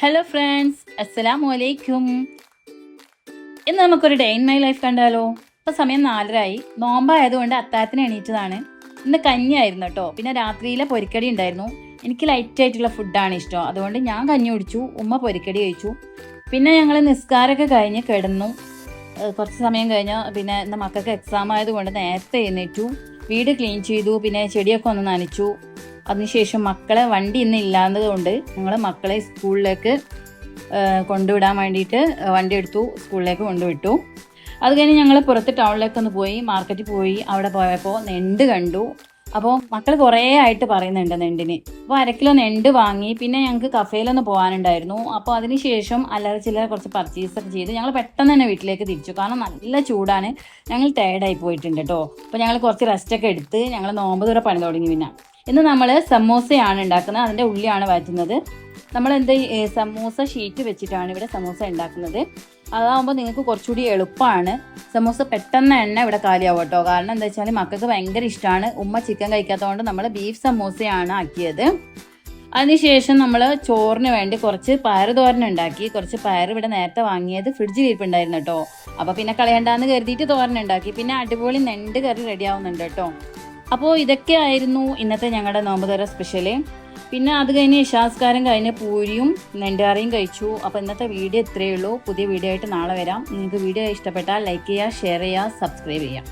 Hello friends, അസ്സലാമു അലൈക്കും. ഇന്ന് നമുക്കൊരു ഡേ ഇൻ മൈ ലൈഫ് കണ്ടാലോ? ഇപ്പോൾ സമയം 4:30 നോമ്പായതുകൊണ്ട് അത്താഴത്തിന് എണീറ്റതാണ്. ഇന്ന് കഞ്ഞിയായിരുന്നു കേട്ടോ. പിന്നെ രാത്രിയിലെ പൊരിക്കടി ഉണ്ടായിരുന്നു. എനിക്ക് ലൈറ്റ് ആയിട്ടുള്ള ഫുഡാണ് ഇഷ്ടം, അതുകൊണ്ട് ഞാൻ കഞ്ഞി കുടിച്ചു, ഉമ്മ പൊരിക്കടി കഴിച്ചു. പിന്നെ ഞങ്ങൾ നിസ്കാരമൊക്കെ കഴിഞ്ഞ് കിടന്നു. കുറച്ച് സമയം കഴിഞ്ഞ് പിന്നെ ഇന്ന് മക്കൾക്ക് എക്സാം ആയതുകൊണ്ട് നേരത്തെ എഴുന്നേറ്റു. വീട് ക്ലീൻ ചെയ്തു, പിന്നെ ചെടിയൊക്കെ ഒന്ന് നനച്ചു. അതിനുശേഷം മക്കളെ വണ്ടി ഇന്ന് ഇല്ലാത്തത് കൊണ്ട് ഞങ്ങൾ മക്കളെ സ്കൂളിലേക്ക് കൊണ്ടുവിടാൻ വേണ്ടിയിട്ട് വണ്ടി എടുത്തു, സ്കൂളിലേക്ക് കൊണ്ടുവിട്ടു. അത് കഴിഞ്ഞ് ഞങ്ങൾ പുറത്ത് ടൗണിലേക്കൊന്ന് പോയി, മാർക്കറ്റിൽ പോയി. അവിടെ പോയപ്പോൾ നെണ്ട് കണ്ടു. അപ്പോൾ മക്കൾ കുറേ ആയിട്ട് പറയുന്നുണ്ട് നെണ്ടിന്. അപ്പോൾ 1 കിലോ നെണ്ട് വാങ്ങി. പിന്നെ ഞങ്ങൾക്ക് കഫേയിലൊന്ന് പോകാനുണ്ടായിരുന്നു. അപ്പോൾ അതിനുശേഷം അല്ലറ ചില്ലറ കുറച്ച് പർച്ചേസൊക്കെ ചെയ്ത് ഞങ്ങൾ പെട്ടെന്ന് തന്നെ വീട്ടിലേക്ക് തിരിച്ചു. കാരണം നല്ല ചൂടാണ്, ഞങ്ങൾ ടയർഡായി പോയിട്ടുണ്ട് കേട്ടോ. അപ്പോൾ ഞങ്ങൾ കുറച്ച് റെസ്റ്റൊക്കെ എടുത്ത് ഞങ്ങൾ നോമ്പ് തുറ പണി തുടങ്ങി. പിന്നെ ഇന്ന് നമ്മൾ സമൂസയാണ് ഉണ്ടാക്കുന്നത്, അതിൻ്റെ ഉള്ളിയാണ് വഴറ്റുന്നത്. നമ്മൾ സമൂസ ഷീറ്റ് വെച്ചിട്ടാണ് ഇവിടെ സമൂസ ഉണ്ടാക്കുന്നത്. അതാകുമ്പോൾ നിങ്ങൾക്ക് കുറച്ചുകൂടി എളുപ്പമാണ്. സമൂസ പെട്ടെന്ന് എണ്ണ ഇവിടെ കാലിയാവും കേട്ടോ. കാരണം എന്താ വെച്ചാൽ മക്കൾക്ക് ഭയങ്കര ഇഷ്ടമാണ്. ഉമ്മ ചിക്കൻ കഴിക്കാത്തതുകൊണ്ട് നമ്മൾ ബീഫ് സമൂസയാണ് ആക്കിയത്. അതിനുശേഷം നമ്മൾ ചോറിന് വേണ്ടി കുറച്ച് പയർ തോരൻ ഉണ്ടാക്കി. കുറച്ച് പയർ ഇവിടെ നേരത്തെ വാങ്ങിയത് ഫ്രിഡ്ജിൽ ഇരിപ്പുണ്ടായിരുന്നു കേട്ടോ. അപ്പോൾ പിന്നെ കളയണ്ടാന്ന് കരുതിയിട്ട് തോരൻ ഉണ്ടാക്കി. പിന്നെ അടിപൊളി നെണ്ട് കറി റെഡി ആവുന്നുണ്ട് കേട്ടോ. അപ്പോൾ ഇതൊക്കെ ആയിരുന്നു ഇന്നത്തെ ഞങ്ങളുടെ നോമ്പ് തുറ സ്പെഷ്യല്. പിന്നെ അത് കഴിഞ്ഞ് ഇശാസ്കാരം കഴിഞ്ഞ് പൂരിയും നെണ്ടുകറിയും കഴിച്ചു. അപ്പോൾ ഇന്നത്തെ വീഡിയോ ഇത്രയേ ഉള്ളൂ. പുതിയ വീഡിയോ ആയിട്ട് നാളെ വരാം. നിങ്ങൾക്ക് വീഡിയോ ഇഷ്ടപ്പെട്ടാൽ ലൈക്ക് ചെയ്യുക, ഷെയർ ചെയ്യുക, സബ്സ്ക്രൈബ് ചെയ്യുക.